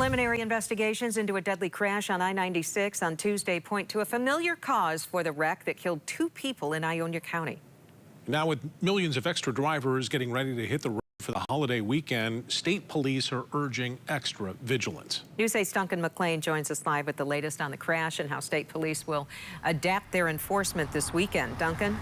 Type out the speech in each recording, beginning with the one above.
Preliminary investigations into a deadly crash on I-96 on Tuesday point to a familiar cause for the wreck that killed 2 people in Ionia County. Now, with millions of extra drivers getting ready to hit the road for the holiday weekend, state police are urging extra vigilance. News 8's Duncan McLean joins us live with the latest on the crash and how state police will adapt their enforcement this weekend. Duncan?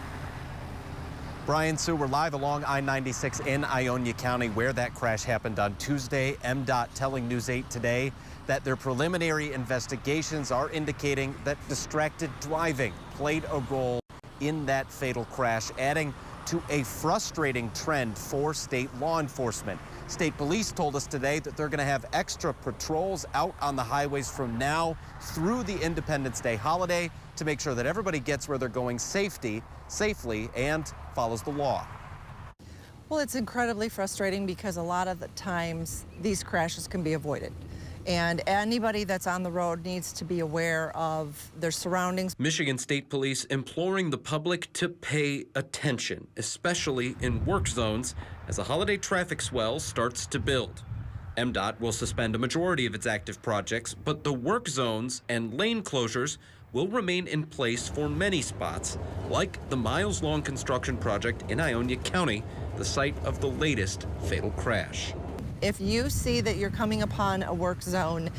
Brian, Sue, we're live along I-96 in Ionia County where that crash happened on Tuesday. MDOT telling News 8 today that their preliminary investigations are indicating that distracted driving played a role in that fatal crash, adding to a frustrating trend for state law enforcement. State police told us today that they're going to have extra patrols out on the highways from now through the Independence Day holiday to make sure that everybody gets where they're going safely and follows the law. Well, it's incredibly frustrating because a lot of the times these crashes can be avoided. And anybody that's on the road needs to be aware of their surroundings. Michigan State Police imploring the public to pay attention, especially in work zones, as the holiday traffic swell starts to build. MDOT will suspend a majority of its active projects, but the work zones and lane closures will remain in place for many spots, like the miles-long construction project in Ionia County, the site of the latest fatal crash. If you see that you're coming upon a work zone,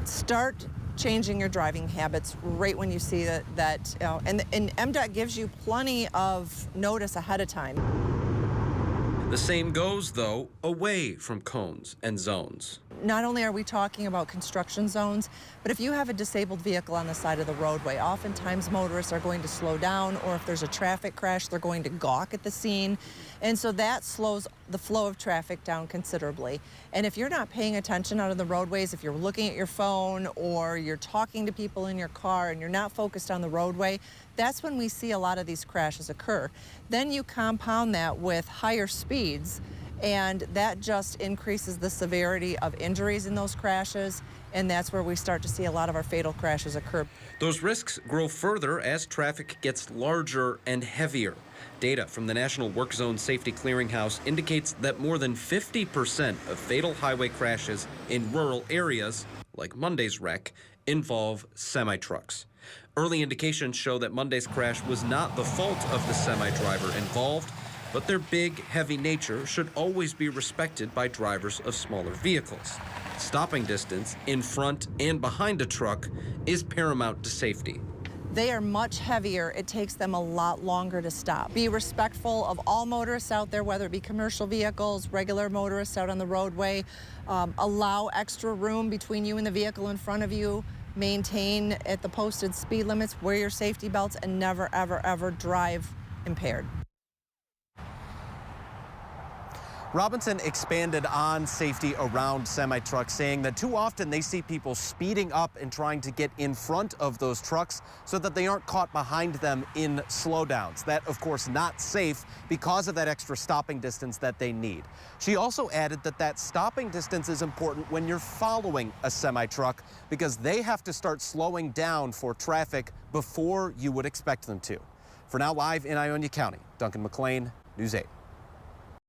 start changing your driving habits right when you see that and MDOT gives you plenty of notice ahead of time. The same goes, though, away from cones and zones. Not only are we talking about construction zones, but if you have a disabled vehicle on the side of the roadway, oftentimes motorists are going to slow down, or if there's a traffic crash, they're going to gawk at the scene. And so that slows the flow of traffic down considerably. And if you're not paying attention out on the roadways, if you're looking at your phone or you're talking to people in your car and you're not focused on the roadway, that's when we see a lot of these crashes occur. Then you compound that with higher speeds, and that just increases the severity of injuries in those crashes, and that's where we start to see a lot of our fatal crashes occur. Those risks grow further as traffic gets larger and heavier. Data from the National Work Zone Safety Clearinghouse indicates that more than 50% of fatal highway crashes in rural areas, like Monday's wreck, involve semi-trucks. Early indications show that Monday's crash was not the fault of the semi-driver involved, but their big, heavy nature should always be respected by drivers of smaller vehicles. Stopping distance in front and behind a truck is paramount to safety. They are much heavier. It takes them a lot longer to stop. Be respectful of all motorists out there, whether it be commercial vehicles, regular motorists out on the roadway. Allow extra room between you and the vehicle in front of you. Maintain at the posted speed limits, wear your safety belts, and never, ever, ever drive impaired. Robinson expanded on safety around semi-trucks, saying that too often they see people speeding up and trying to get in front of those trucks so that they aren't caught behind them in slowdowns. That, of course, not safe because of that extra stopping distance that they need. She also added that that stopping distance is important when you're following a semi-truck because they have to start slowing down for traffic before you would expect them to. For now, live in Ionia County, Duncan McLean, News 8.